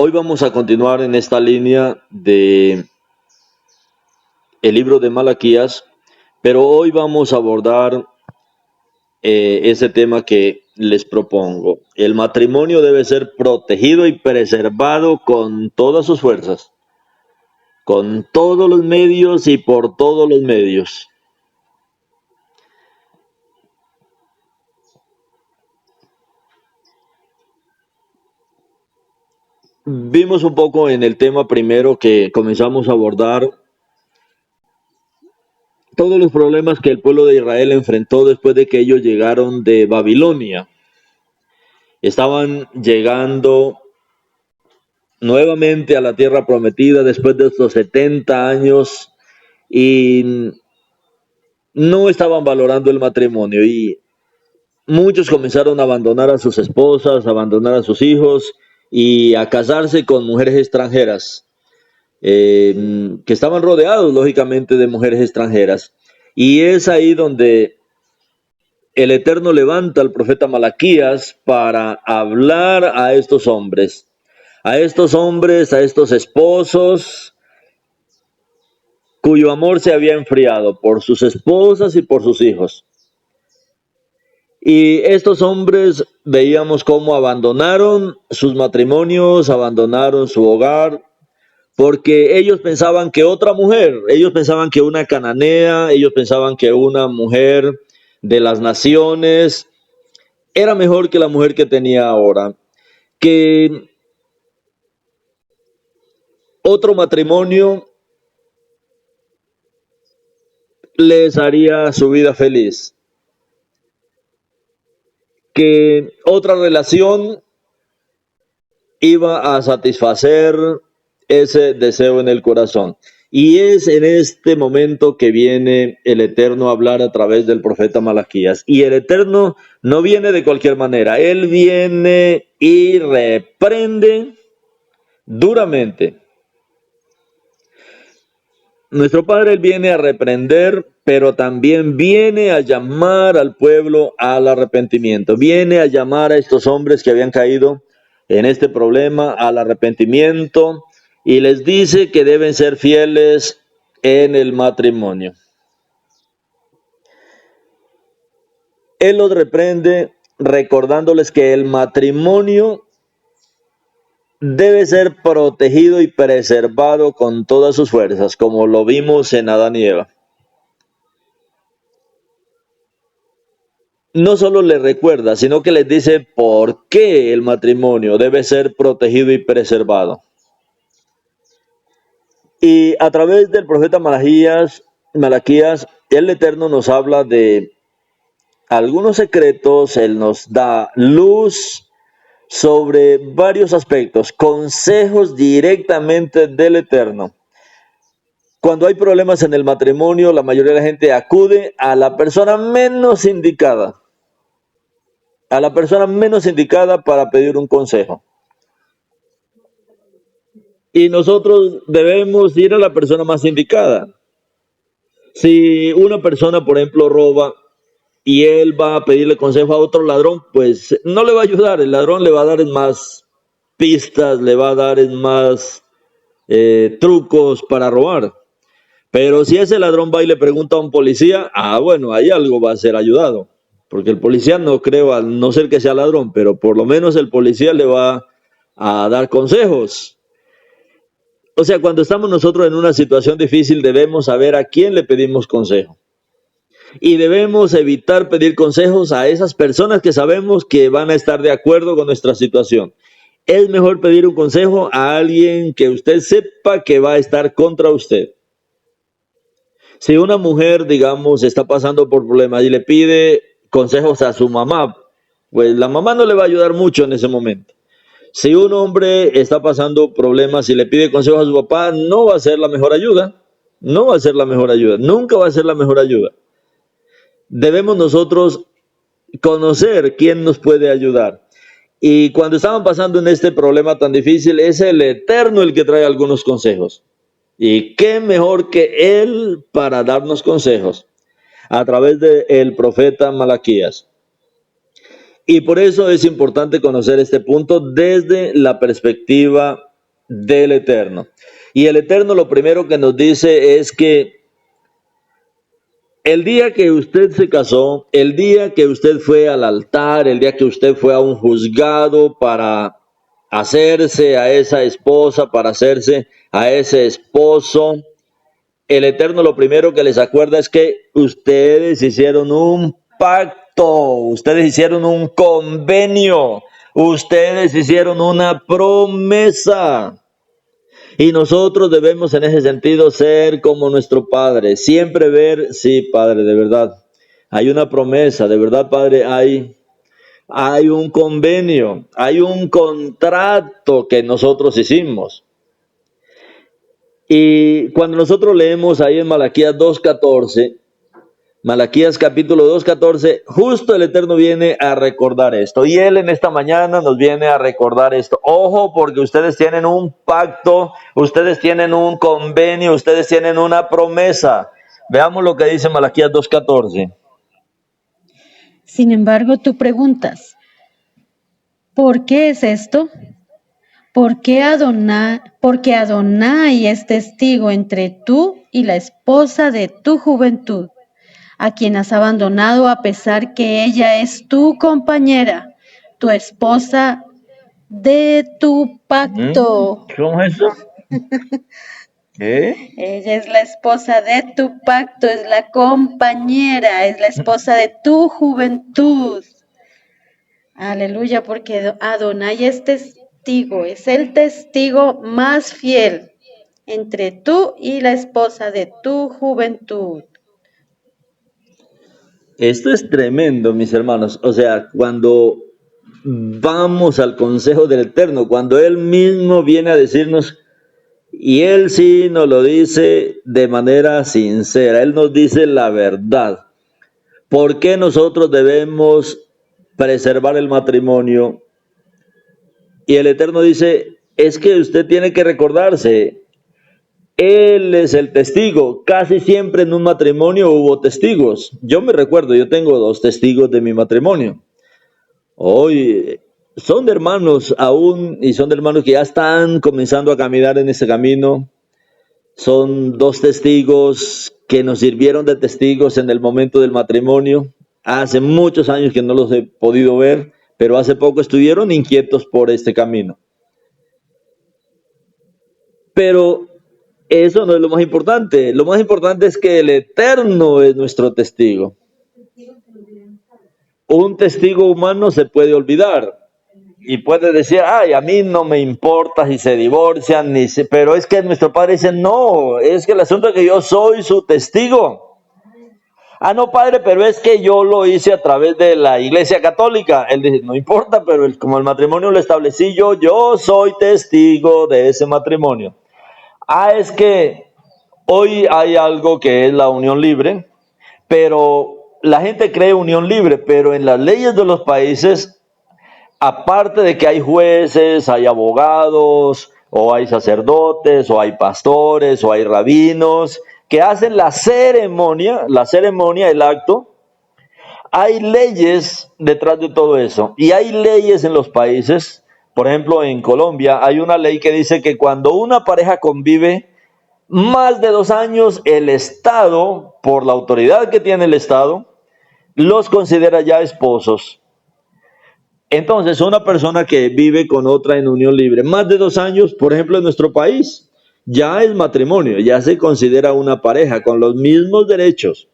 Hoy vamos a continuar en esta línea de el libro de Malaquías, pero hoy vamos a abordar ese tema que les propongo. El matrimonio debe ser protegido y preservado con todas sus fuerzas, con todos los medios y por todos los medios. Vimos un poco en el tema primero que comenzamos a abordar todos los problemas que el pueblo de Israel enfrentó después de que ellos llegaron de Babilonia. Estaban llegando nuevamente a la tierra prometida después de estos 70 años y no estaban valorando el matrimonio y muchos comenzaron a abandonar a sus esposas, a abandonar a sus hijos y a casarse con mujeres extranjeras, que estaban rodeados lógicamente de mujeres extranjeras. Y es ahí donde el Eterno levanta al profeta Malaquías para hablar a estos hombres, a estos esposos cuyo amor se había enfriado por sus esposas y por sus hijos. Y estos hombres veíamos cómo abandonaron sus matrimonios, abandonaron su hogar, porque ellos pensaban que otra mujer, ellos pensaban que una cananea, ellos pensaban que una mujer de las naciones era mejor que la mujer que tenía ahora, que otro matrimonio les haría su vida feliz, que otra relación iba a satisfacer ese deseo en el corazón. Y es en este momento que viene el Eterno a hablar a través del profeta Malaquías. Y el Eterno no viene de cualquier manera, Él viene y reprende duramente. Nuestro Padre, Él viene a reprender, pero también viene a llamar al pueblo al arrepentimiento. Viene a llamar a estos hombres que habían caído en este problema al arrepentimiento y les dice que deben ser fieles en el matrimonio. Él los reprende recordándoles que el matrimonio debe ser protegido y preservado con todas sus fuerzas, como lo vimos en Adán y Eva. No solo les recuerda, sino que les dice por qué el matrimonio debe ser protegido y preservado. Y a través del profeta Malaquías, el Eterno nos habla de algunos secretos, Él nos da luz sobre varios aspectos, consejos directamente del Eterno. Cuando hay problemas en el matrimonio, la mayoría de la gente acude a la persona menos indicada, para pedir un consejo. Y nosotros debemos ir a la persona más indicada. Si una persona, por ejemplo, roba y él va a pedirle consejo a otro ladrón, pues no le va a ayudar. El ladrón le va a dar más pistas, le va a dar más trucos para robar. Pero si ese ladrón va y le pregunta a un policía, bueno, ahí algo va a ser ayudado. Porque el policía no creo, a no ser que sea ladrón, pero por lo menos el policía le va a dar consejos. O sea, cuando estamos nosotros en una situación difícil, debemos saber a quién le pedimos consejo. Y debemos evitar pedir consejos a esas personas que sabemos que van a estar de acuerdo con nuestra situación. es mejor pedir un consejo a alguien que usted sepa que va a estar contra usted. Si una mujer, digamos, está pasando por problemas y le pide consejos a su mamá, pues la mamá no le va a ayudar mucho en ese momento. Si un hombre está pasando problemas y le pide consejos a su papá, no va a ser la mejor ayuda. No va a ser la mejor ayuda. Nunca va a ser la mejor ayuda. Debemos nosotros conocer quién nos puede ayudar. Y cuando estaban pasando en este problema tan difícil, es el Eterno el que trae algunos consejos. Y qué mejor que Él para darnos consejos a través del profeta Malaquías. Y por eso es importante conocer este punto desde la perspectiva del Eterno. Y el Eterno lo primero que nos dice es que el día que usted se casó, el día que usted fue al altar, el día que usted fue a un juzgado para hacerse a esa esposa, para hacerse a ese esposo, el Eterno lo primero que les acuerda es que ustedes hicieron un pacto, ustedes hicieron un convenio, ustedes hicieron una promesa. Y nosotros debemos en ese sentido ser como nuestro Padre, siempre ver, sí, Padre, de verdad, hay una promesa, de verdad, Padre, hay un convenio, hay un contrato que nosotros hicimos. Y cuando nosotros leemos ahí en Malaquías 2:14, Malaquías capítulo 2:14, justo el Eterno viene a recordar esto. Y Él en esta mañana nos viene a recordar esto. Ojo, porque ustedes tienen un pacto, ustedes tienen un convenio, ustedes tienen una promesa. Veamos lo que dice Malaquías 2:14. Sin embargo, tú preguntas, ¿por qué es esto? Porque Adonai es testigo entre tú y la esposa de tu juventud, a quien has abandonado a pesar que ella es tu compañera, tu esposa de tu pacto. ¿Cómo es eso? ¿Qué? Ella es la esposa de tu pacto, es la compañera, es la esposa de tu juventud. Aleluya, porque Adonai es testigo, es el testigo más fiel entre tú y la esposa de tu juventud. Esto es tremendo, mis hermanos. O sea, cuando vamos al consejo del Eterno, cuando Él mismo viene a decirnos, y Él sí nos lo dice de manera sincera, Él nos dice la verdad. ¿Por qué nosotros debemos preservar el matrimonio? Y el Eterno dice, es que usted tiene que recordarse, Él es el testigo. Casi siempre en un matrimonio hubo testigos. Yo me recuerdo, yo tengo 2 testigos de mi matrimonio. Hoy son de hermanos aún y son de hermanos que ya están comenzando a caminar en ese camino. Son 2 testigos que nos sirvieron de testigos en el momento del matrimonio. Hace muchos años que no los he podido ver, pero hace poco estuvieron inquietos por este camino. Pero eso no es lo más importante. Lo más importante es que el Eterno es nuestro testigo. Un testigo humano se puede olvidar y puede decir, ay, a mí no me importa si se divorcian, pero es que nuestro Padre dice, no, es que el asunto es que yo soy su testigo. Ah, no, Padre, pero es que yo lo hice a través de la Iglesia Católica. Él dice, no importa, pero como el matrimonio lo establecí yo soy testigo de ese matrimonio. Ah, es que hoy hay algo que es la unión libre, pero la gente cree unión libre, pero en las leyes de los países, aparte de que hay jueces, hay abogados, o hay sacerdotes, o hay pastores, o hay rabinos, que hacen la ceremonia, el acto, hay leyes detrás de todo eso. Y hay leyes en los países, por ejemplo en Colombia, hay una ley que dice que cuando una pareja convive más de 2 años, el Estado, por la autoridad que tiene el Estado, los considera ya esposos. Entonces, una persona que vive con otra en unión libre más de 2 años, por ejemplo en nuestro país, ya es matrimonio, ya se considera una pareja con los mismos derechos.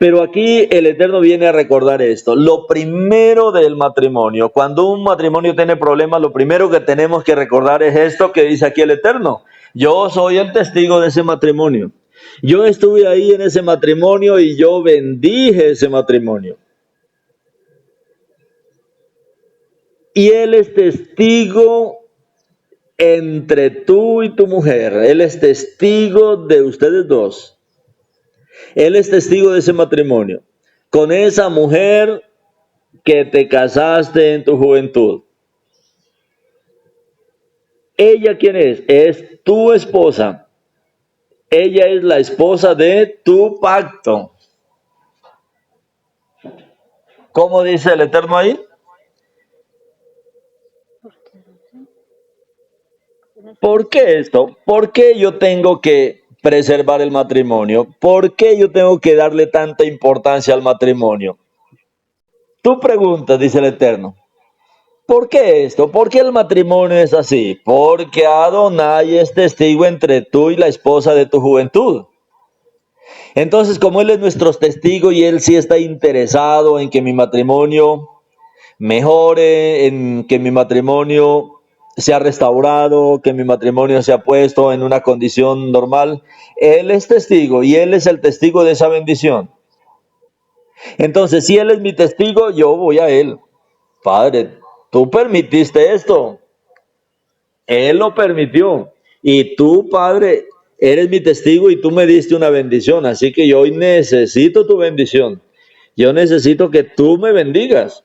Pero aquí el Eterno viene a recordar esto. Lo primero del matrimonio, cuando un matrimonio tiene problemas, lo primero que tenemos que recordar es esto que dice aquí el Eterno. Yo soy el testigo de ese matrimonio. Yo estuve ahí en ese matrimonio y yo bendije ese matrimonio. Y Él es testigo entre tú y tu mujer. Él es testigo de ustedes dos. Él es testigo de ese matrimonio. Con esa mujer que te casaste en tu juventud. ¿Ella quién es? Es tu esposa. Ella es la esposa de tu pacto. ¿Cómo dice el Eterno ahí? ¿Por qué esto? ¿Por qué yo tengo que preservar el matrimonio? ¿Por qué yo tengo que darle tanta importancia al matrimonio? Tú preguntas, dice el Eterno. ¿Por qué esto? ¿Por qué el matrimonio es así? Porque Adonai es testigo entre tú y la esposa de tu juventud. Entonces, como Él es nuestro testigo y Él sí está interesado en que mi matrimonio mejore, en que mi matrimonio sea restaurado, que mi matrimonio sea puesto en una condición normal, Él es testigo y Él es el testigo de esa bendición. Entonces, si Él es mi testigo, yo voy a Él. Padre, tú permitiste esto. Él lo permitió. Y tú, Padre, eres mi testigo y tú me diste una bendición. Así que yo hoy necesito tu bendición. Yo necesito que tú me bendigas.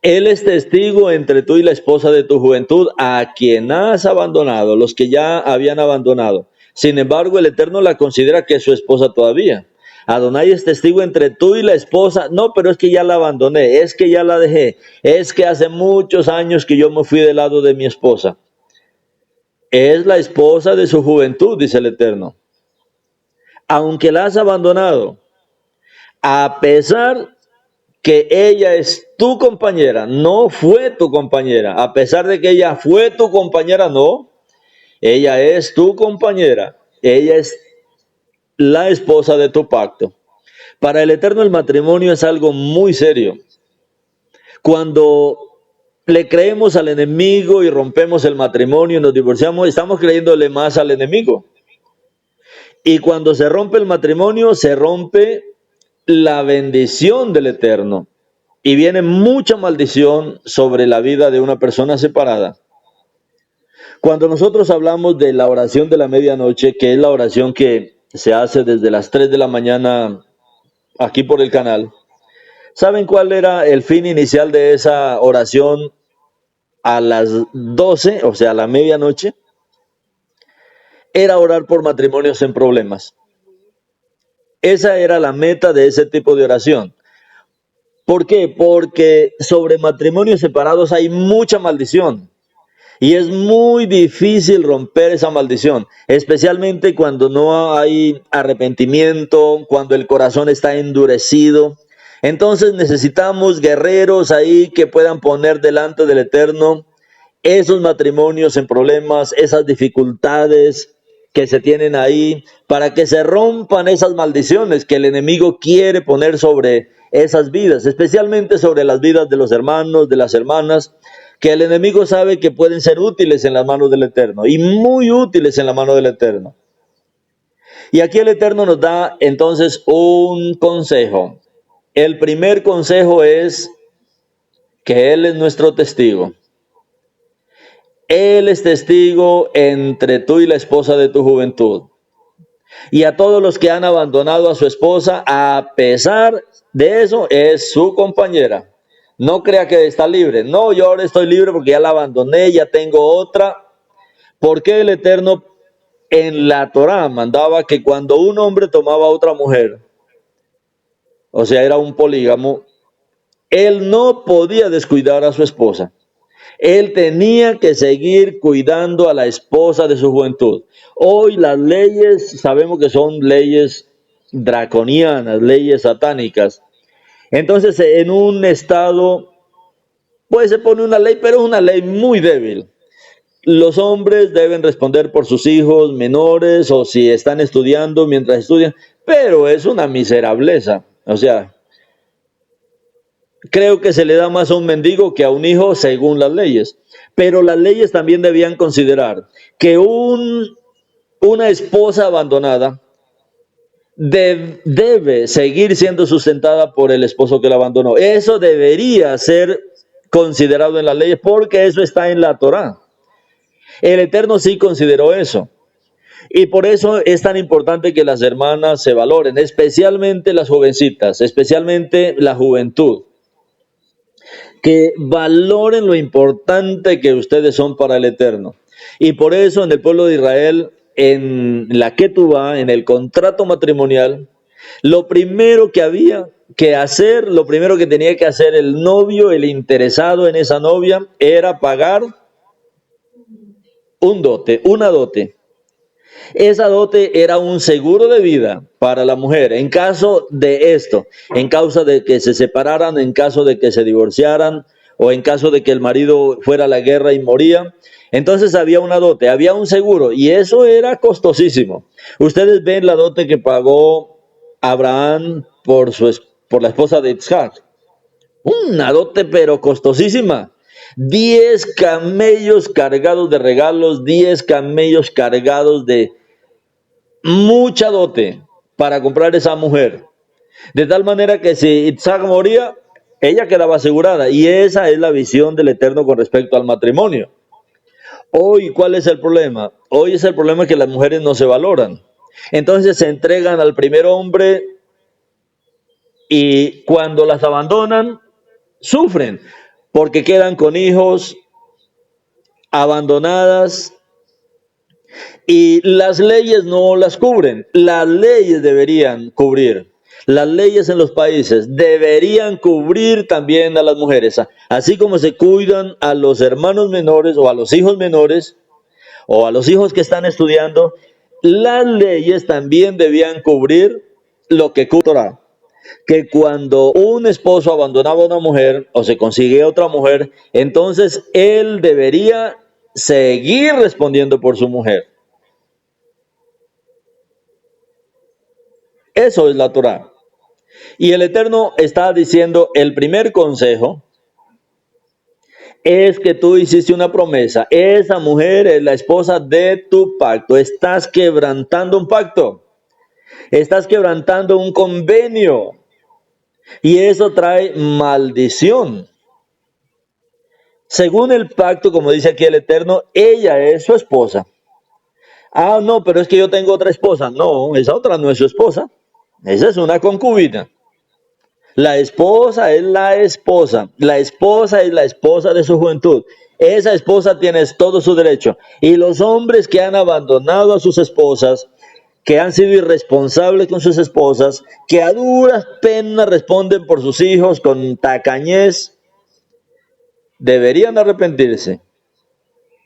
Él es testigo entre tú y la esposa de tu juventud, a quien has abandonado, los que ya habían abandonado. Sin embargo, el Eterno la considera que es su esposa todavía. Adonai es testigo entre tú y la esposa. No, pero es que ya la abandoné, es que ya la dejé, es que hace muchos años que yo me fui del lado de mi esposa. Es la esposa de su juventud, dice el Eterno. Aunque la has abandonado, a pesar que ella es tu compañera, no fue tu compañera, a pesar de que ella fue tu compañera, no, ella es tu compañera, ella es la esposa de tu pacto. Para el Eterno el matrimonio es algo muy serio. Cuando le creemos al enemigo y rompemos el matrimonio y nos divorciamos, estamos creyéndole más al enemigo. Y cuando se rompe el matrimonio, se rompe la bendición del Eterno. Y viene mucha maldición sobre la vida de una persona separada. Cuando nosotros hablamos de la oración de la medianoche, que es la oración que se hace desde las 3 de la mañana aquí por el canal, ¿saben cuál era el fin inicial de esa oración a las 12, o sea, a la medianoche? Era orar por matrimonios en problemas. Esa era la meta de ese tipo de oración. ¿Por qué? Porque sobre matrimonios separados hay mucha maldición. Y es muy difícil romper esa maldición, especialmente cuando no hay arrepentimiento, cuando el corazón está endurecido. Entonces necesitamos guerreros ahí que puedan poner delante del Eterno esos matrimonios en problemas, esas dificultades que se tienen ahí, para que se rompan esas maldiciones que el enemigo quiere poner sobre esas vidas, especialmente sobre las vidas de los hermanos, de las hermanas, que el enemigo sabe que pueden ser útiles en las manos del Eterno, y muy útiles en la mano del Eterno. Y aquí el Eterno nos da entonces un consejo. El primer consejo es que Él es nuestro testigo. Él es testigo entre tú y la esposa de tu juventud. Y a todos los que han abandonado a su esposa, a pesar de eso, es su compañera. No crea que está libre. No, yo ahora estoy libre porque ya la abandoné, ya tengo otra. Porque el Eterno en la Torá mandaba que cuando un hombre tomaba a otra mujer, o sea, era un polígamo, él no podía descuidar a su esposa. Él tenía que seguir cuidando a la esposa de su juventud. Hoy las leyes, sabemos que son leyes draconianas, leyes satánicas. Entonces, en un estado, pues se pone una ley, pero es una ley muy débil. los hombres deben responder por sus hijos menores o si están estudiando mientras estudian, pero es una miserableza. O sea, creo que se le da más a un mendigo que a un hijo según las leyes. Pero las leyes también debían considerar que una esposa abandonada debe seguir siendo sustentada por el esposo que la abandonó. Eso debería ser considerado en las leyes porque eso está en la Torá. El Eterno sí consideró eso. Y por eso es tan importante que las hermanas se valoren, especialmente las jovencitas, especialmente la juventud. Que valoren lo importante que ustedes son para el Eterno. Y por eso en el pueblo de Israel, en la Ketubá, en el contrato matrimonial, lo primero que había que hacer, lo primero que tenía que hacer el novio, el interesado en esa novia, era pagar un dote, una dote. Esa dote era un seguro de vida para la mujer en caso de esto, en causa de que se separaran, en caso de que se divorciaran o en caso de que el marido fuera a la guerra y moría. Entonces había una dote, había un seguro y eso era costosísimo. Ustedes ven la dote que pagó Abraham por la esposa de Isaac. Una dote pero costosísima. 10 camellos cargados de regalos, 10 camellos cargados de mucha dote para comprar esa mujer. De tal manera que si Isaac moría, ella quedaba asegurada. Y esa es la visión del Eterno con respecto al matrimonio. Hoy, ¿cuál es el problema? Hoy es el problema que las mujeres no se valoran. Entonces se entregan al primer hombre y cuando las abandonan, sufren porque quedan con hijos, abandonadas, y las leyes no las cubren. Las leyes deberían cubrir. Las leyes en los países deberían cubrir también a las mujeres. Así como se cuidan a los hermanos menores o a los hijos menores o a los hijos que están estudiando, las leyes también debían cubrir lo que cubre la Torá. Que cuando un esposo abandonaba a una mujer o se consigue otra mujer, entonces él debería seguir respondiendo por su mujer. Eso es la Torá. Y el Eterno está diciendo, el primer consejo es que tú hiciste una promesa. Esa mujer es la esposa de tu pacto. Estás quebrantando un pacto. Estás quebrantando un convenio. Y eso trae maldición. Según el pacto, como dice aquí el Eterno, ella es su esposa. Ah, no, pero es que yo tengo otra esposa. No, esa otra no es su esposa. Esa es una concubina. La esposa es la esposa. La esposa es la esposa de su juventud. Esa esposa tiene todo su derecho. Y los hombres que han abandonado a sus esposas, que han sido irresponsables con sus esposas, que a duras penas responden por sus hijos con tacañez, deberían arrepentirse.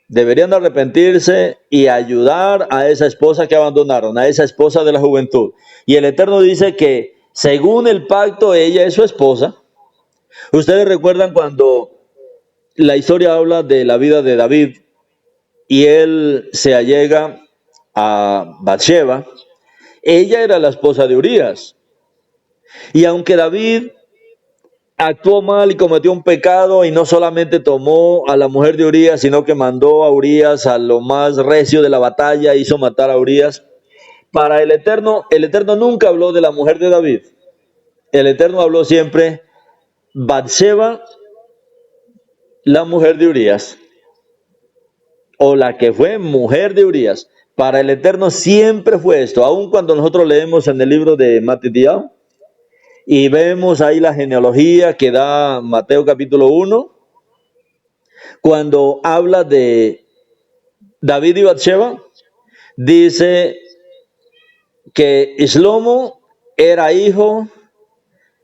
Deberían arrepentirse y ayudar a esa esposa que abandonaron, a esa esposa de la juventud. Y el Eterno dice que según el pacto ella es su esposa. Ustedes recuerdan cuando la historia habla de la vida de David y él se allega a Bathsheba. Ella era la esposa de Urías. Y aunque David actuó mal y cometió un pecado y no solamente tomó a la mujer de Urías, sino que mandó a Urías a lo más recio de la batalla, hizo matar a Urías. Para el Eterno nunca habló de la mujer de David. El Eterno habló siempre Bathsheba, la mujer de Urías, o la que fue mujer de Urías. Para el Eterno siempre fue esto, aun cuando nosotros leemos en el libro de Matitiao, y vemos ahí la genealogía que da Mateo capítulo 1, cuando habla de David y Bathsheba, dice que Shlomo era hijo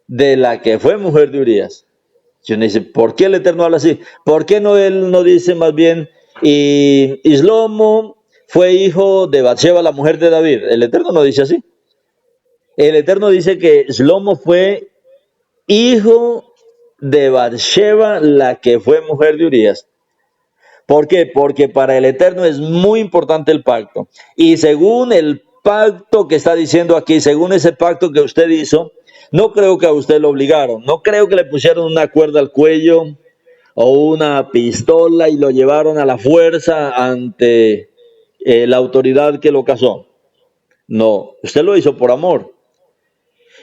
de la que fue mujer de Urías. Y uno dice, ¿por qué el Eterno habla así? ¿Por qué no él no dice más bien, y Shlomo fue hijo de Bathsheba, la mujer de David? El Eterno no dice así. El Eterno dice que Shlomo fue hijo de Bathsheba, la que fue mujer de Urías. ¿Por qué? Porque para el Eterno es muy importante el pacto. Y según el pacto que está diciendo aquí, según ese pacto que usted hizo, no creo que a usted lo obligaron, no creo que le pusieron una cuerda al cuello o una pistola y lo llevaron a la fuerza ante la autoridad que lo casó. No, usted lo hizo por amor.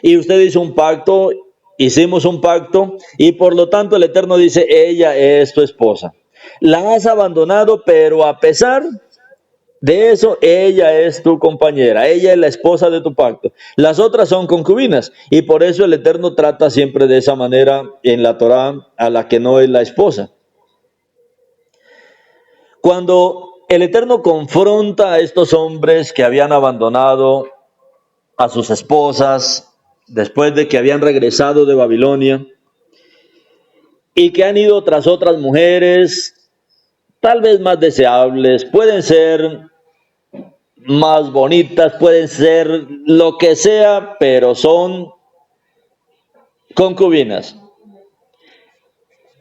Y usted hizo un pacto, hicimos un pacto, y por lo tanto el Eterno dice, ella es tu esposa. La has abandonado, pero a pesar de eso, ella es tu compañera, ella es la esposa de tu pacto. Las otras son concubinas, y por eso el Eterno trata siempre de esa manera en la Torá a la que no es la esposa. Cuando el Eterno confronta a estos hombres que habían abandonado a sus esposas, después de que habían regresado de Babilonia, y que han ido tras otras mujeres, tal vez más deseables, pueden ser más bonitas, pueden ser lo que sea, pero son concubinas.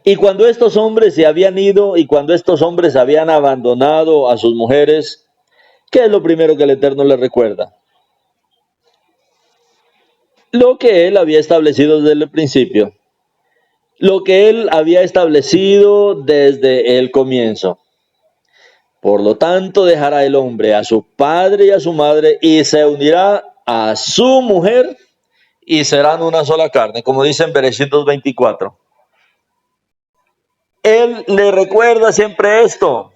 Y cuando estos hombres se habían ido y cuando estos hombres habían abandonado a sus mujeres, ¿qué es lo primero que el Eterno les recuerda? Lo que Él había establecido desde el principio, lo que Él había establecido desde el comienzo. Por lo tanto, dejará el hombre a su padre y a su madre y se unirá a su mujer y serán una sola carne, como dice en Bereshit 2:24. Él le recuerda siempre esto.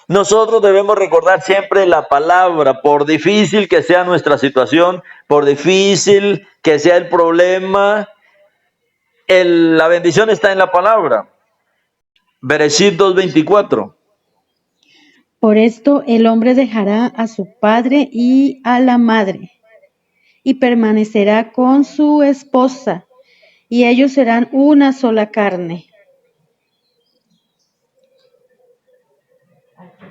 Nosotros debemos recordar siempre la palabra, por difícil que sea nuestra situación, por difícil que sea el problema, la bendición está en la palabra. Bereshit 2:24. Por esto el hombre dejará a su padre y a la madre, y permanecerá con su esposa, y ellos serán una sola carne.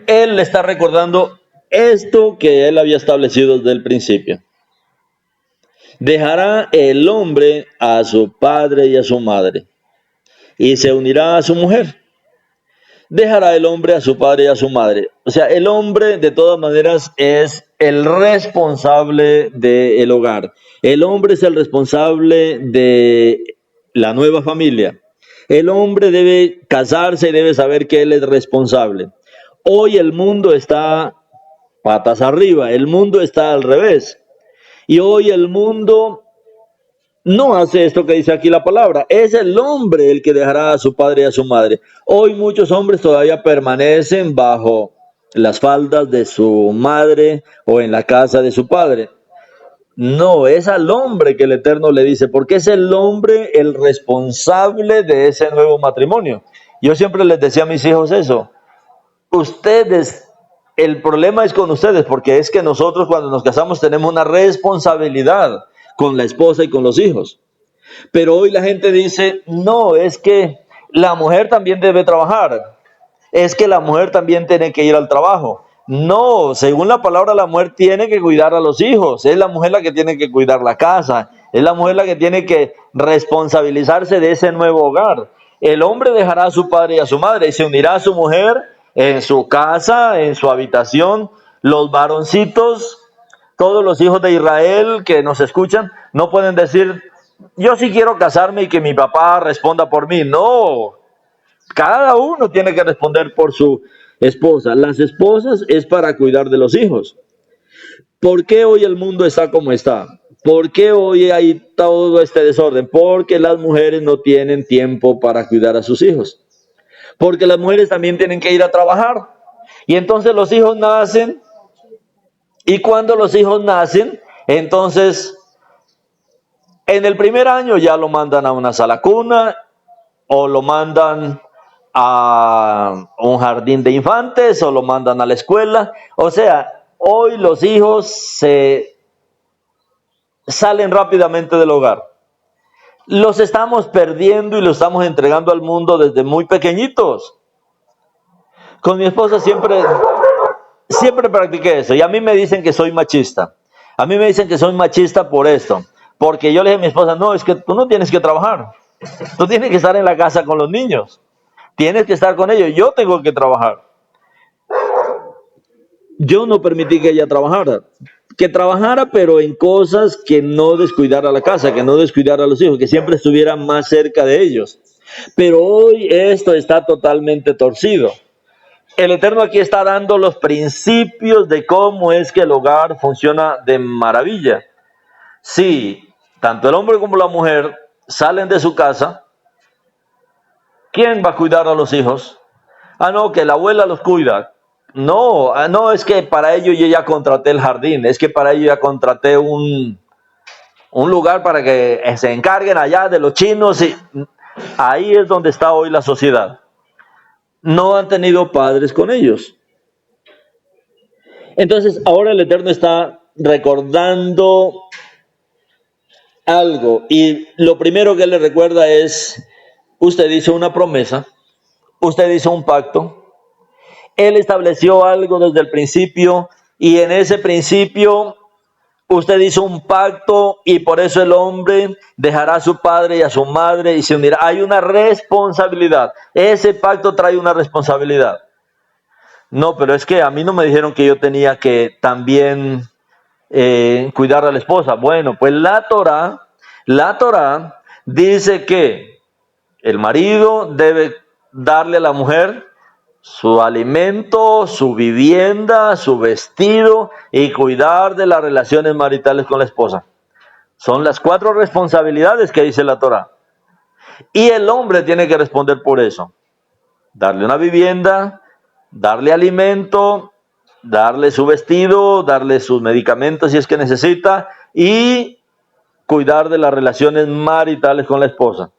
Él le está recordando esto que él había establecido desde el principio. Dejará el hombre a su padre y a su madre, y se unirá a su mujer. Dejará el hombre a su padre y a su madre. O sea, el hombre de todas maneras es el responsable del hogar. El hombre es el responsable de la nueva familia. El hombre debe casarse y debe saber que él es responsable. Hoy el mundo está patas arriba, el mundo está al revés. Y hoy el mundo no hace esto que dice aquí la palabra. Es el hombre el que dejará a su padre y a su madre. Hoy muchos hombres todavía permanecen bajo las faldas de su madre o en la casa de su padre. No, es al hombre que el Eterno le dice, porque es el hombre el responsable de ese nuevo matrimonio. Yo siempre les decía a mis hijos eso. Ustedes, el problema es con ustedes, porque es que nosotros cuando nos casamos tenemos una responsabilidad con la esposa y con los hijos. Pero hoy la gente dice, no, es que la mujer también debe trabajar, es que la mujer también tiene que ir al trabajo. No, según la palabra, la mujer tiene que cuidar a los hijos, es la mujer la que tiene que cuidar la casa, es la mujer la que tiene que responsabilizarse de ese nuevo hogar. El hombre dejará a su padre y a su madre y se unirá a su mujer en su casa, en su habitación. Los varoncitos, todos los hijos de Israel que nos escuchan, no pueden decir, yo sí quiero casarme y que mi papá responda por mí. No, cada uno tiene que responder por su esposa. Las esposas es para cuidar de los hijos. ¿Por qué hoy el mundo está como está? ¿Por qué hoy hay todo este desorden? Porque las mujeres no tienen tiempo para cuidar a sus hijos. Porque las mujeres también tienen que ir a trabajar. Y entonces los hijos nacen. Y cuando los hijos nacen, entonces en el primer año ya lo mandan a una sala cuna o lo mandan a un jardín de infantes o lo mandan a la escuela. O sea, hoy los hijos se salen rápidamente del hogar. Los estamos perdiendo y los estamos entregando al mundo desde muy pequeñitos. Con mi esposa siempre practiqué eso y a mí me dicen que soy machista. A mí me dicen que soy machista por esto. Porque yo le dije a mi esposa, no, es que tú no tienes que trabajar. Tú tienes que estar en la casa con los niños. Tienes que estar con ellos. Yo tengo que trabajar. yo no permití que ella trabajara. Que trabajara, pero en cosas que no descuidara la casa, que no descuidara a los hijos, que siempre estuviera más cerca de ellos. Pero hoy esto está totalmente torcido. El Eterno aquí está dando los principios de cómo es que el hogar funciona de maravilla. Si tanto el hombre como la mujer salen de su casa, ¿quién va a cuidar a los hijos? Ah, no, que la abuela los cuida. No, no, es que para ello yo ya contraté el jardín, es que para ello ya contraté un lugar para que se encarguen allá de los chinos. Y ahí es donde está hoy la sociedad. No han tenido padres con ellos. Entonces, ahora el Eterno está recordando algo. Y lo primero que le recuerda es, usted hizo una promesa, usted hizo un pacto, Él estableció algo desde el principio y en ese principio usted hizo un pacto y por eso el hombre dejará a su padre y a su madre y se unirá. Hay una responsabilidad. Ese pacto trae una responsabilidad. No, pero es que a mí no me dijeron que yo tenía que también cuidar a la esposa. Bueno, pues la Torá dice que el marido debe darle a la mujer su alimento, su vivienda, su vestido y cuidar de las relaciones maritales con la esposa. Son las 4 responsabilidades que dice la Torá. Y el hombre tiene que responder por eso. Darle una vivienda, darle alimento, darle su vestido, darle sus medicamentos si es que necesita y cuidar de las relaciones maritales con la esposa.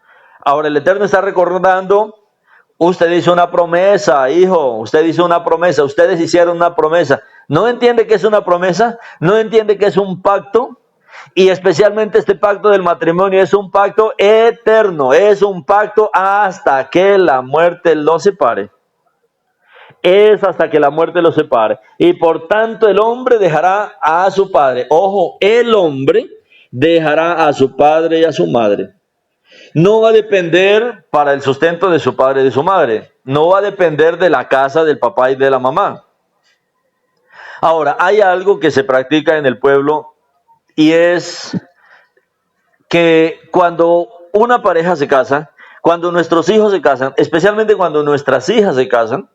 Ahora el Eterno está recordando, usted hizo una promesa, hijo, usted hizo una promesa, ustedes hicieron una promesa. ¿No entiende que es una promesa? ¿No entiende que es un pacto? Y especialmente este pacto del matrimonio es un pacto eterno, es un pacto hasta que la muerte los separe. Es hasta que la muerte los separe. Y por tanto el hombre dejará a su padre. Ojo, el hombre dejará a su padre y a su madre. No va a depender para el sustento de su padre y de su madre. No va a depender de la casa del papá y de la mamá. Ahora, hay algo que se practica en el pueblo y es que cuando una pareja se casa, cuando nuestros hijos se casan, especialmente cuando nuestras hijas se casan,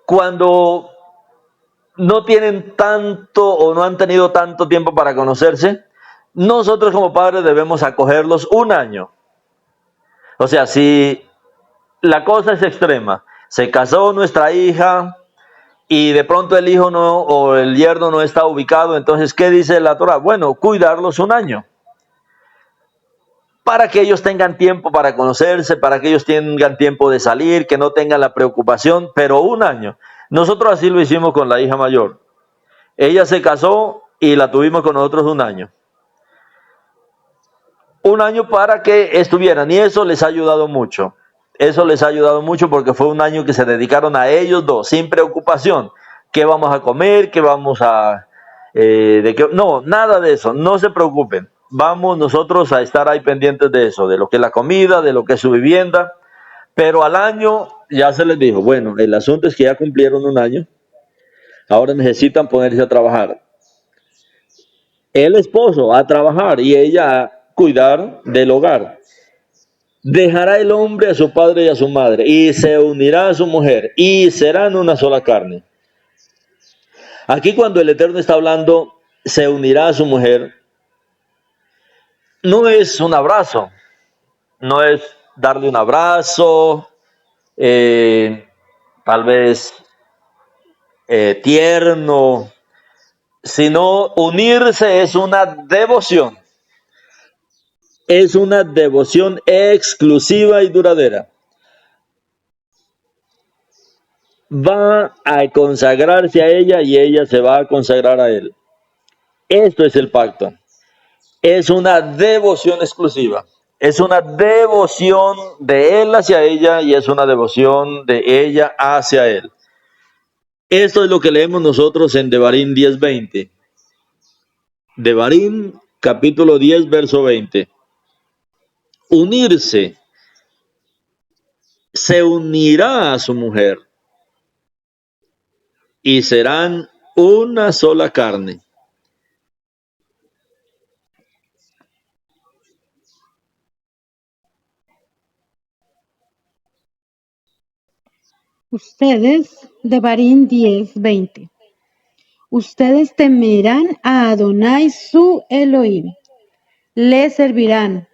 cuando no tienen tanto o no han tenido tanto tiempo para conocerse, nosotros como padres debemos acogerlos un año. O sea, si la cosa es extrema, se casó nuestra hija y de pronto el hijo no o el yerno no está ubicado, entonces ¿qué dice la Torá? Bueno, cuidarlos un año. Para que ellos tengan tiempo para conocerse, para que ellos tengan tiempo de salir, que no tengan la preocupación, pero un año. Nosotros así lo hicimos con la hija mayor. Ella se casó y la tuvimos con nosotros un año. Un año para que estuvieran y eso les ha ayudado mucho. Eso les ha ayudado mucho porque fue un año que se dedicaron a ellos dos, sin preocupación. ¿Qué vamos a comer? ¿Qué vamos a...? No, nada de eso, no se preocupen. Vamos nosotros a estar ahí pendientes de eso, de lo que es la comida, de lo que es su vivienda. Pero al año ya se les dijo, bueno, el asunto es que ya cumplieron un año, ahora necesitan ponerse a trabajar. El esposo a trabajar y ella a cuidar del hogar. Dejará el hombre a su padre y a su madre, y se unirá a su mujer, y serán una sola carne. Aquí cuando el Eterno está hablando, se unirá a su mujer, no es un abrazo, no es darle un abrazo, tal vez tierno, sino unirse es una devoción. Es una devoción exclusiva y duradera. Va a consagrarse a ella y ella se va a consagrar a él. Esto es el pacto. Es una devoción exclusiva. Es una devoción de él hacia ella y es una devoción de ella hacia él. Esto es lo que leemos nosotros en Devarim 10:20. Devarim capítulo 10, verso 20. Unirse. Se unirá a su mujer. y serán una sola carne. Ustedes, Devarim 10:20. Ustedes temerán a Adonai su Elohim, le servirán,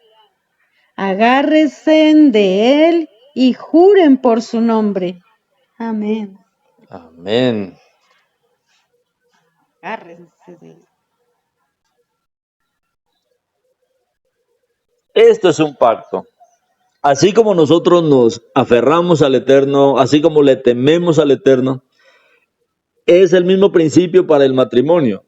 agárrense de él y juren por su nombre. Amén. Amén. Agárrense de él. Esto es un pacto. Así como nosotros nos aferramos al Eterno, así como le tememos al Eterno, es el mismo principio para el matrimonio.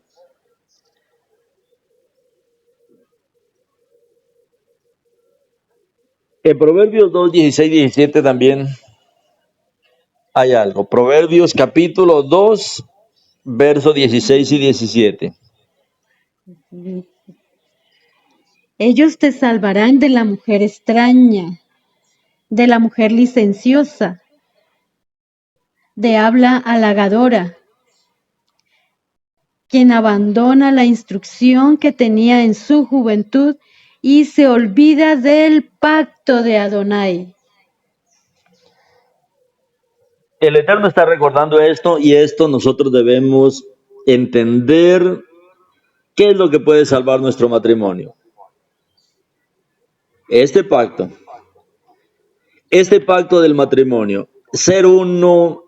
En Proverbios 2, 16, 17 también hay algo. Proverbios capítulo 2, versos 16 y 17. Ellos te salvarán de la mujer extraña, de la mujer licenciosa, de habla halagadora, quien abandona la instrucción que tenía en su juventud y se olvida del pacto de Adonai. El Eterno está recordando esto y esto nosotros debemos entender qué es lo que puede salvar nuestro matrimonio. Este pacto del matrimonio, ser uno,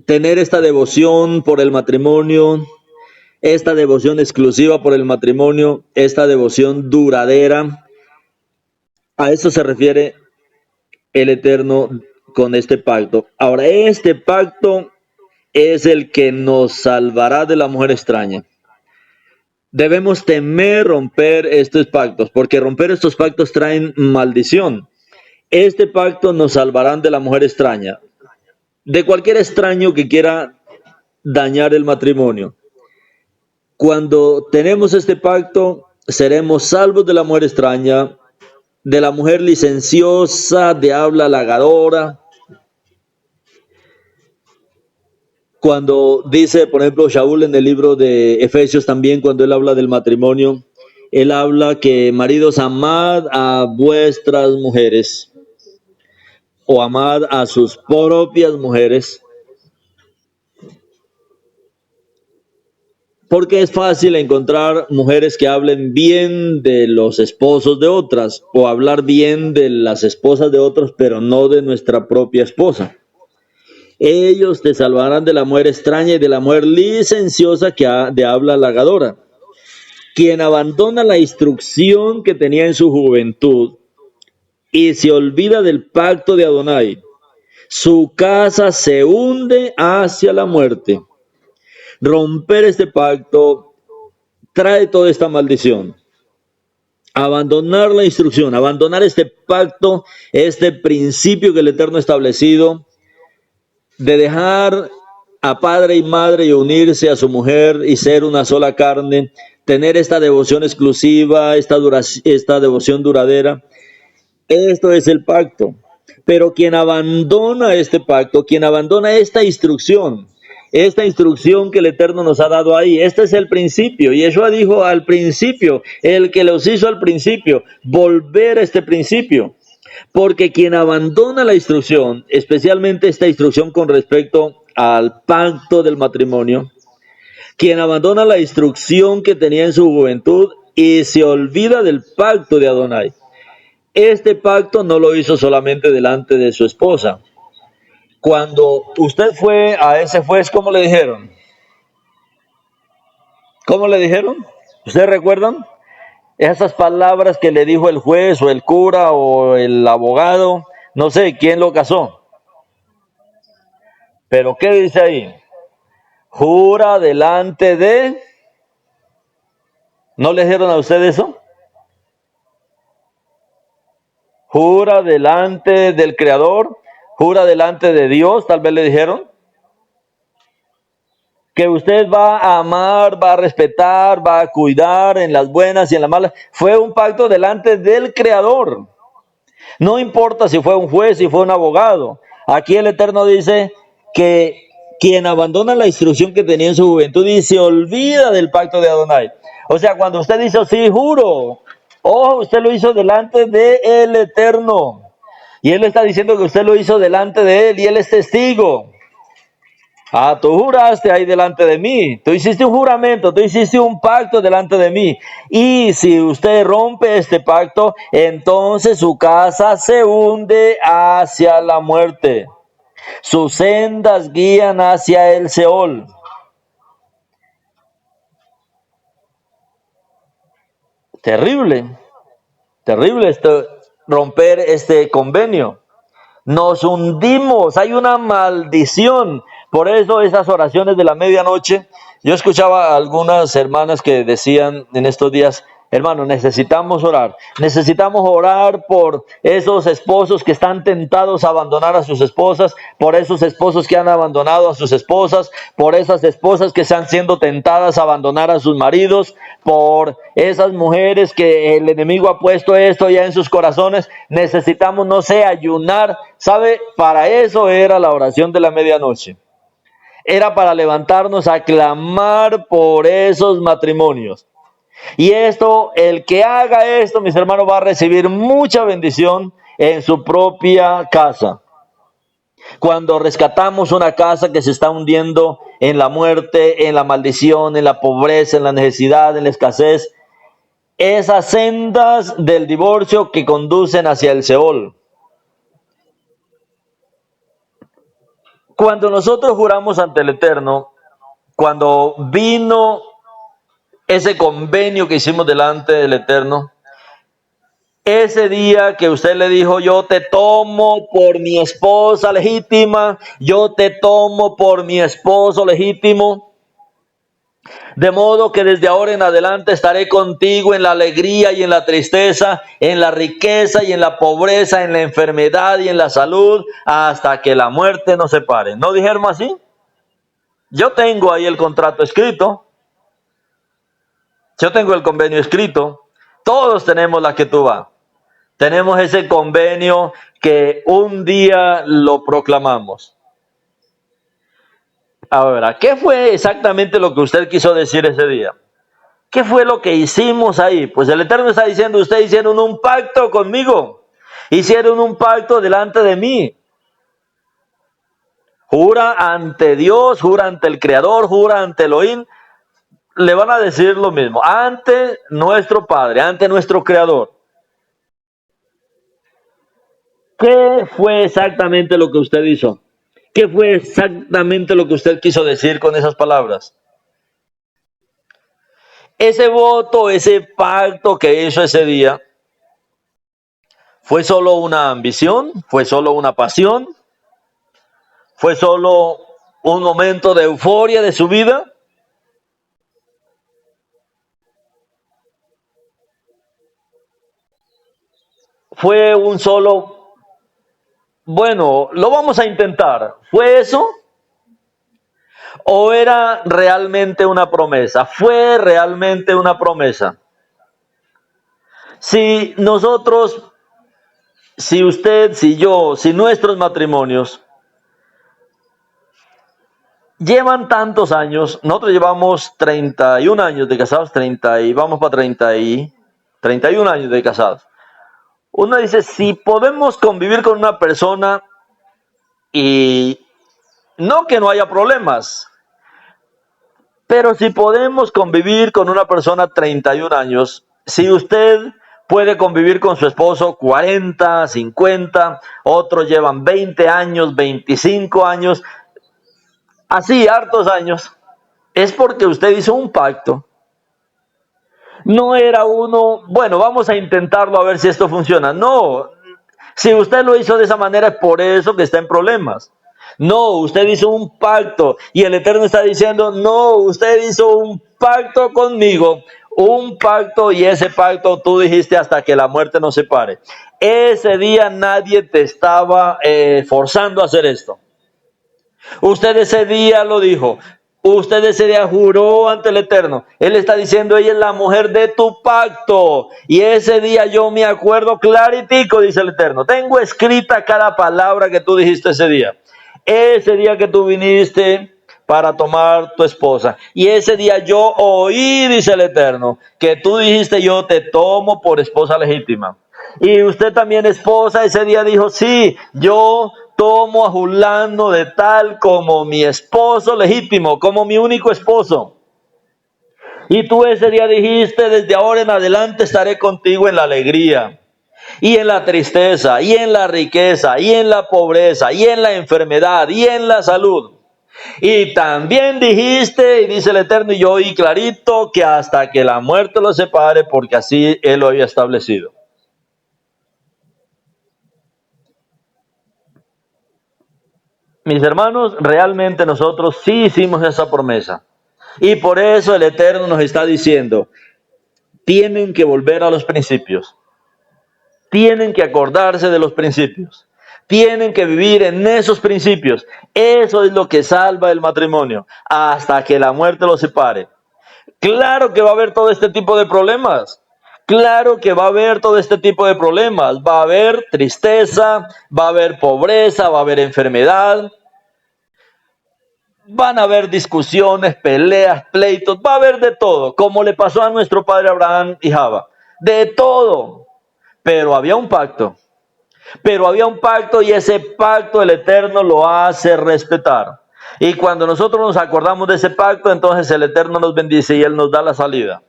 tener esta devoción por el matrimonio, esta devoción exclusiva por el matrimonio, esta devoción duradera, a eso se refiere el Eterno con este pacto. Ahora, este pacto es el que nos salvará de la mujer extraña. Debemos temer romper estos pactos, porque romper estos pactos traen maldición. Este pacto nos salvará de la mujer extraña, de cualquier extraño que quiera dañar el matrimonio. Cuando tenemos este pacto, seremos salvos de la mujer extraña, de la mujer licenciosa, de habla halagadora. Cuando dice, por ejemplo, Shaul en el libro de Efesios también, cuando él habla del matrimonio, él habla que maridos, amad a vuestras mujeres o amad a sus propias mujeres, porque es fácil encontrar mujeres que hablen bien de los esposos de otras o hablar bien de las esposas de otros, pero no de nuestra propia esposa. Ellos te salvarán de la mujer extraña y de la mujer licenciosa de habla halagadora, quien abandona la instrucción que tenía en su juventud y se olvida del pacto de Adonai. Su casa se hunde hacia la muerte. Romper este pacto trae toda esta maldición. Abandonar la instrucción, abandonar este pacto, este principio que el Eterno ha establecido, de dejar a padre y madre y unirse a su mujer y ser una sola carne, tener esta devoción exclusiva, esta devoción duradera. Esto es el pacto. Pero quien abandona este pacto, quien abandona esta instrucción que el Eterno nos ha dado ahí, este es el principio. Y Yeshua dijo al principio, el que los hizo al principio, volver a este principio. Porque quien abandona la instrucción, especialmente esta instrucción con respecto al pacto del matrimonio, quien abandona la instrucción que tenía en su juventud y se olvida del pacto de Adonai. Este pacto no lo hizo solamente delante de su esposa. Cuando usted fue a ese juez, ¿cómo le dijeron? ¿Cómo le dijeron? ¿Ustedes recuerdan? Esas palabras que le dijo el juez o el cura o el abogado, no sé quién lo casó. Pero ¿qué dice ahí? Jura delante de... ¿No le dijeron a usted eso? Jura delante del Creador, jura delante de Dios, tal vez le dijeron. Que usted va a amar, va a respetar, va a cuidar en las buenas y en las malas. Fue un pacto delante del Creador. No importa si fue un juez, si fue un abogado. Aquí el Eterno dice que quien abandona la instrucción que tenía en su juventud y se olvida del pacto de Adonai. O sea, cuando usted dice, sí, juro, ojo, usted lo hizo delante del Eterno. Y Él está diciendo que usted lo hizo delante de Él y Él es testigo. Ah, tú juraste ahí delante de mí, tú hiciste un juramento, tú hiciste un pacto delante de mí. Y si usted rompe este pacto, entonces su casa se hunde hacia la muerte. Sus sendas guían hacia el Seol. Terrible, terrible romper este convenio. Nos hundimos, hay una maldición. Por eso esas oraciones de la medianoche, yo escuchaba a algunas hermanas que decían en estos días, hermano, necesitamos orar por esos esposos que están tentados a abandonar a sus esposas, por esos esposos que han abandonado a sus esposas, por esas esposas que están siendo tentadas a abandonar a sus maridos, por esas mujeres que el enemigo ha puesto esto ya en sus corazones. Necesitamos, no sé, ayunar. ¿Sabe? Para eso era la oración de la medianoche. Era para levantarnos a clamar por esos matrimonios. Y esto, el que haga esto, mis hermanos, va a recibir mucha bendición en su propia casa. Cuando rescatamos una casa que se está hundiendo en la muerte, en la maldición, en la pobreza, en la necesidad, en la escasez, esas sendas del divorcio que conducen hacia el Seol. Cuando nosotros juramos ante el Eterno, cuando vino ese convenio que hicimos delante del Eterno, ese día que usted le dijo, yo te tomo por mi esposa legítima, yo te tomo por mi esposo legítimo, de modo que desde ahora en adelante estaré contigo en la alegría y en la tristeza, en la riqueza y en la pobreza, en la enfermedad y en la salud, hasta que la muerte nos separe. ¿No dijeron así? Yo tengo ahí el contrato escrito. Yo tengo el convenio escrito. Todos tenemos la ketubá. Tenemos ese convenio que un día lo proclamamos. Ahora, ¿qué fue exactamente lo que usted quiso decir ese día? ¿Qué fue lo que hicimos ahí? Pues el Eterno está diciendo, ustedes hicieron un pacto conmigo. Hicieron un pacto delante de mí. Jura ante Dios, jura ante el Creador, jura ante Elohim. Le van a decir lo mismo, ante nuestro Padre, ante nuestro Creador. ¿Qué fue exactamente lo que usted hizo? ¿Qué fue exactamente lo que usted quiso decir con esas palabras? Ese voto, ese pacto que hizo ese día, ¿fue solo una ambición? ¿Fue solo una pasión? ¿Fue solo un momento de euforia de su vida? ¿Fue un solo, bueno, lo vamos a intentar? ¿Fue eso? ¿O era realmente una promesa? ¿Fue realmente una promesa? Si nosotros, si usted, si yo, si nuestros matrimonios llevan tantos años, nosotros llevamos 31 años de casados, 30 y vamos para 31 años de casados. Uno dice, si podemos convivir con una persona y no que no haya problemas, pero si podemos convivir con una persona 31 años, si usted puede convivir con su esposo 40, 50, otros llevan 20 años, 25 años, así hartos años, es porque usted hizo un pacto. No era uno, bueno, vamos a intentarlo a ver si esto funciona. No, si usted lo hizo de esa manera es por eso que está en problemas. No, usted hizo un pacto y el Eterno está diciendo, no, usted hizo un pacto conmigo, un pacto y ese pacto tú dijiste hasta que la muerte nos separe. Ese día nadie te estaba forzando a hacer esto. Usted ese día lo dijo. Usted ese día juró ante el Eterno. Él está diciendo, ella es la mujer de tu pacto. Y ese día yo me acuerdo claritico, dice el Eterno. Tengo escrita cada palabra que tú dijiste ese día. Ese día que tú viniste para tomar tu esposa. Y ese día yo oí, dice el Eterno, que tú dijiste, yo te tomo por esposa legítima. Y usted también, esposa, ese día dijo, sí, yo tomo a Julano de tal como mi esposo legítimo, como mi único esposo. Y tú ese día dijiste, desde ahora en adelante estaré contigo en la alegría, y en la tristeza, y en la riqueza, y en la pobreza, y en la enfermedad, y en la salud. Y también dijiste, y dice el Eterno, y yo oí clarito, que hasta que la muerte los separe, porque así Él lo había establecido. Mis hermanos, realmente nosotros sí hicimos esa promesa. Y por eso el Eterno nos está diciendo, tienen que volver a los principios. Tienen que acordarse de los principios. Tienen que vivir en esos principios. Eso es lo que salva el matrimonio, hasta que la muerte los separe. Claro que va a haber todo este tipo de problemas. Claro que va a haber todo este tipo de problemas. Va a haber tristeza, va a haber pobreza, va a haber enfermedad. Van a haber discusiones, peleas, pleitos, va a haber de todo, como le pasó a nuestro padre Abraham y Java. De todo. Pero había un pacto. Pero había un pacto y ese pacto el Eterno lo hace respetar. Y cuando nosotros nos acordamos de ese pacto, entonces el Eterno nos bendice y Él nos da la salida.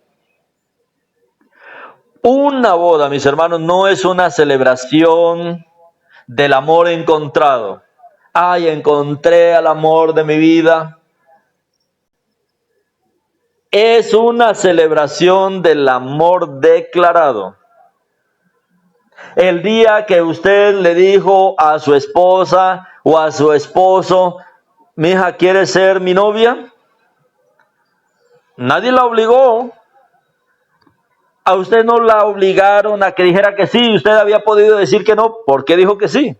Una boda, mis hermanos, no es una celebración del amor encontrado. Ay, encontré al amor de mi vida. Es una celebración del amor declarado. El día que usted le dijo a su esposa o a su esposo, mi hija, ¿quieres ser mi novia? Nadie la obligó. A usted no la obligaron a que dijera que sí. Usted había podido decir que no. ¿Por qué dijo que sí?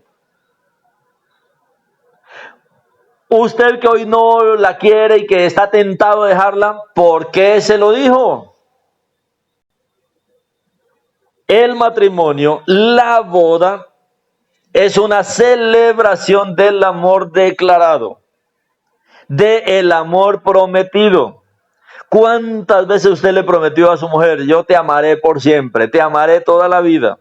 Usted que hoy no la quiere y que está tentado a dejarla, ¿por qué se lo dijo? El matrimonio, la boda, es una celebración del amor declarado, del amor prometido. ¿Cuántas veces usted le prometió a su mujer, yo te amaré por siempre, te amaré toda la vida?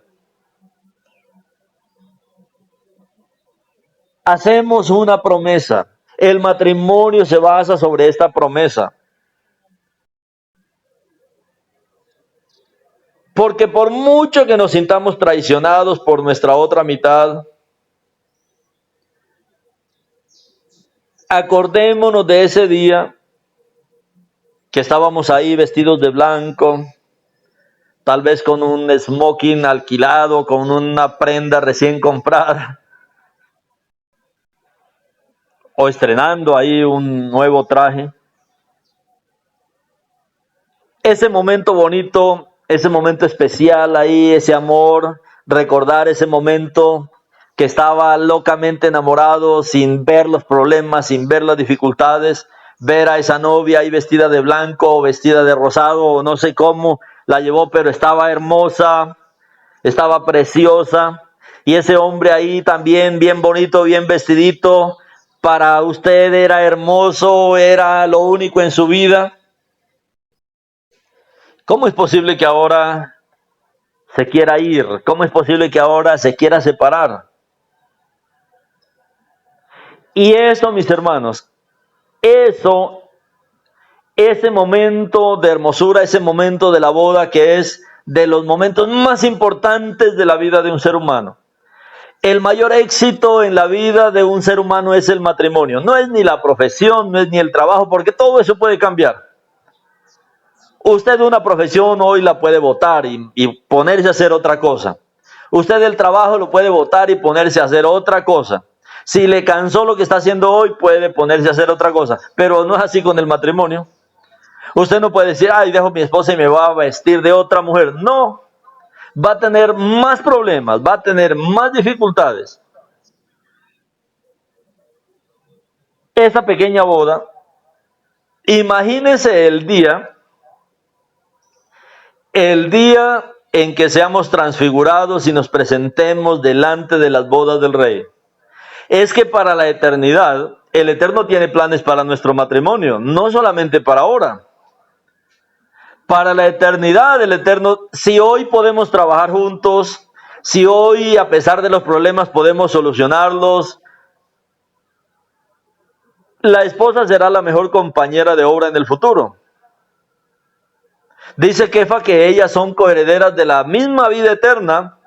Hacemos una promesa. El matrimonio se basa sobre esta promesa. Porque por mucho que nos sintamos traicionados por nuestra otra mitad, acordémonos de ese día que estábamos ahí vestidos de blanco, tal vez con un smoking alquilado, con una prenda recién comprada, o estrenando ahí un nuevo traje. Ese momento bonito, ese momento especial ahí, ese amor, recordar ese momento que estaba locamente enamorado, sin ver los problemas, sin ver las dificultades, ver a esa novia ahí vestida de blanco, o vestida de rosado, o no sé cómo la llevó, pero estaba hermosa, estaba preciosa, y ese hombre ahí también bien bonito, bien vestidito, para usted era hermoso, era lo único en su vida. ¿Cómo es posible que ahora se quiera ir? ¿Cómo es posible que ahora se quiera separar? Y eso, mis hermanos, eso, ese momento de hermosura, ese momento de la boda que es de los momentos más importantes de la vida de un ser humano. El mayor éxito en la vida de un ser humano es el matrimonio. No es ni la profesión, no es ni el trabajo, porque todo eso puede cambiar. Usted una profesión hoy la puede votar y ponerse a hacer otra cosa. Usted el trabajo lo puede votar y ponerse a hacer otra cosa. Si le cansó lo que está haciendo hoy, puede ponerse a hacer otra cosa. Pero no es así con el matrimonio. Usted no puede decir, ay, dejo a mi esposa y me va a vestir de otra mujer. No, va a tener más problemas, va a tener más dificultades. Esa pequeña boda Imagínense el día en que seamos transfigurados y nos presentemos delante de las bodas del Rey. Es que para la eternidad, el Eterno tiene planes para nuestro matrimonio, no solamente para ahora. Para la eternidad, el Eterno, si hoy podemos trabajar juntos, si hoy a pesar de los problemas podemos solucionarlos, la esposa será la mejor compañera de obra en el futuro. Dice Kefa que ellas son coherederas de la misma vida eterna,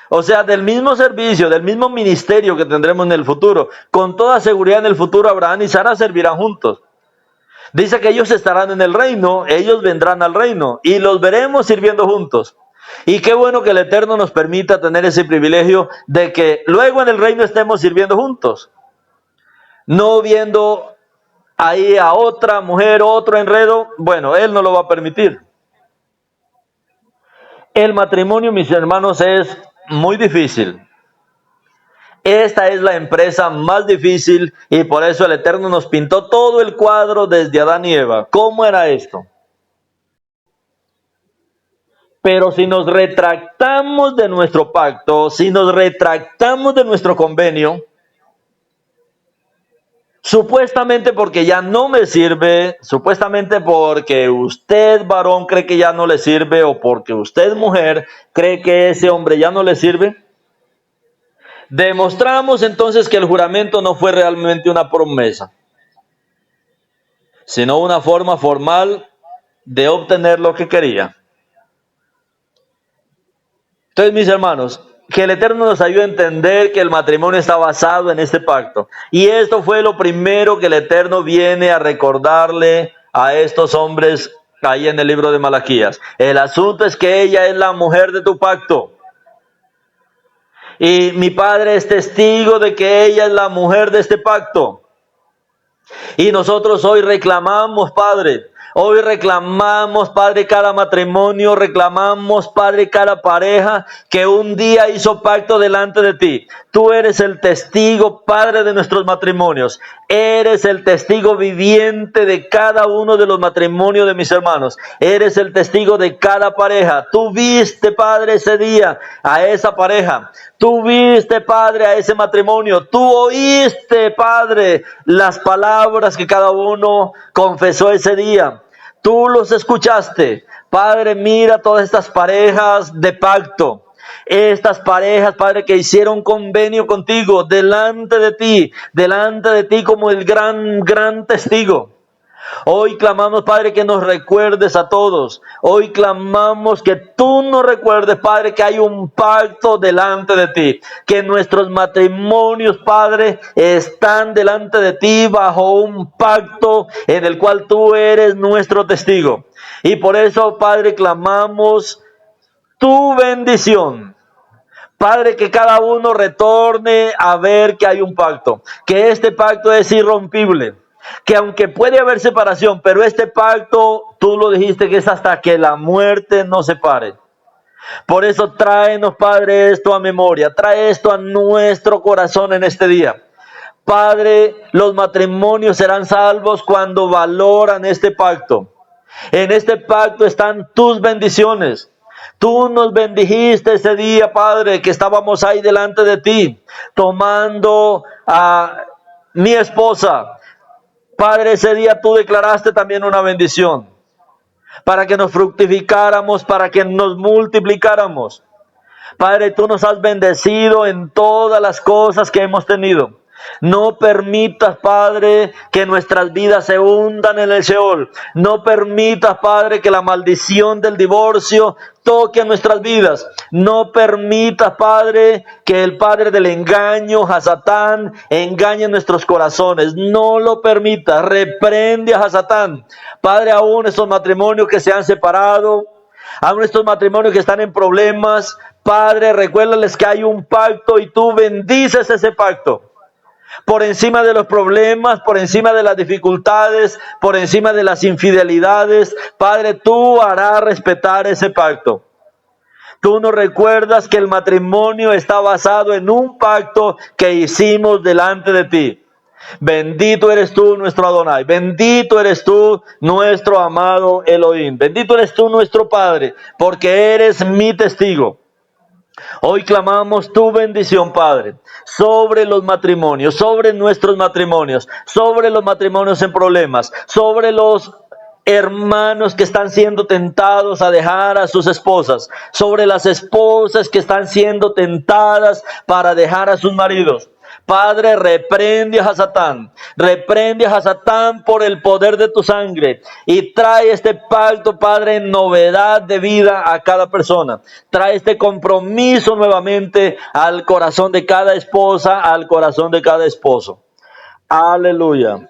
o sea, del mismo servicio, del mismo ministerio que tendremos en el futuro. Con toda seguridad en el futuro Abraham y Sara servirán juntos. Dice que ellos estarán en el reino, ellos vendrán al reino y los veremos sirviendo juntos. Y qué bueno que el Eterno nos permita tener ese privilegio de que luego en el reino estemos sirviendo juntos. No viendo ahí a otra mujer, otro enredo, bueno, Él no lo va a permitir. El matrimonio, mis hermanos, es muy difícil. Esta es la empresa más difícil y por eso el Eterno nos pintó todo el cuadro desde Adán y Eva. ¿Cómo era esto? Pero si nos retractamos de nuestro pacto, si nos retractamos de nuestro convenio, supuestamente porque ya no me sirve, supuestamente porque usted varón cree que ya no le sirve o porque usted mujer cree que ese hombre ya no le sirve, demostramos entonces que el juramento no fue realmente una promesa, sino una forma formal de obtener lo que quería. Entonces, mis hermanos, que el Eterno nos ayude a entender que el matrimonio está basado en este pacto. Y esto fue lo primero que el Eterno viene a recordarle a estos hombres ahí en el libro de Malaquías. El asunto es que ella es la mujer de tu pacto. Y mi padre es testigo de que ella es la mujer de este pacto. Y nosotros hoy reclamamos, Padre, cada matrimonio, reclamamos, Padre, cada pareja que un día hizo pacto delante de ti. Tú eres el testigo, Padre, de nuestros matrimonios. Eres el testigo viviente de cada uno de los matrimonios de mis hermanos. Eres el testigo de cada pareja. Tú viste, Padre, ese día a esa pareja. Tú viste, Padre, a ese matrimonio. Tú oíste, Padre, las palabras que cada uno confesó ese día. Tú los escuchaste. Padre, mira todas estas parejas de pacto. Estas parejas, Padre, que hicieron convenio contigo delante de ti como el gran testigo. Hoy clamamos, Padre, que nos recuerdes a todos. Hoy clamamos que tú nos recuerdes, Padre, que hay un pacto delante de ti. Que nuestros matrimonios, Padre, están delante de ti bajo un pacto en el cual tú eres nuestro testigo. Y por eso, Padre, clamamos tu bendición. Padre, que cada uno retorne a ver que hay un pacto. Que este pacto es irrompible. Que aunque puede haber separación, pero este pacto, tú lo dijiste que es hasta que la muerte nos separe. Por eso tráenos, Padre, esto a memoria, trae esto a nuestro corazón en este día. Padre, los matrimonios serán salvos cuando valoran este pacto. En este pacto están tus bendiciones. Tú nos bendijiste ese día, Padre, que estábamos ahí delante de ti, tomando a mi esposa. Padre, ese día tú declaraste también una bendición para que nos fructificáramos, para que nos multiplicáramos. Padre, tú nos has bendecido en todas las cosas que hemos tenido. No permitas, Padre, que nuestras vidas se hundan en el Sheol. No permitas, Padre, que la maldición del divorcio toque a nuestras vidas. No permitas, Padre, que el padre del engaño, Hasatán, engañe nuestros corazones. No lo permitas. Reprende a Hasatán. Padre, aún estos matrimonios que se han separado, aún estos matrimonios que están en problemas, Padre, recuérdales que hay un pacto y tú bendices ese pacto. Por encima de los problemas, por encima de las dificultades, por encima de las infidelidades, Padre, tú harás respetar ese pacto. Tú nos recuerdas que el matrimonio está basado en un pacto que hicimos delante de ti. Bendito eres tú, nuestro Adonai. Bendito eres tú, nuestro amado Elohim. Bendito eres tú, nuestro Padre, porque eres mi testigo. Hoy clamamos tu bendición, Padre, sobre los matrimonios, sobre nuestros matrimonios, sobre los matrimonios en problemas, sobre los hermanos que están siendo tentados a dejar a sus esposas, sobre las esposas que están siendo tentadas para dejar a sus maridos. Padre, reprende a Satán por el poder de tu sangre y trae este pacto, Padre, en novedad de vida a cada persona. Trae este compromiso nuevamente al corazón de cada esposa, al corazón de cada esposo. Aleluya.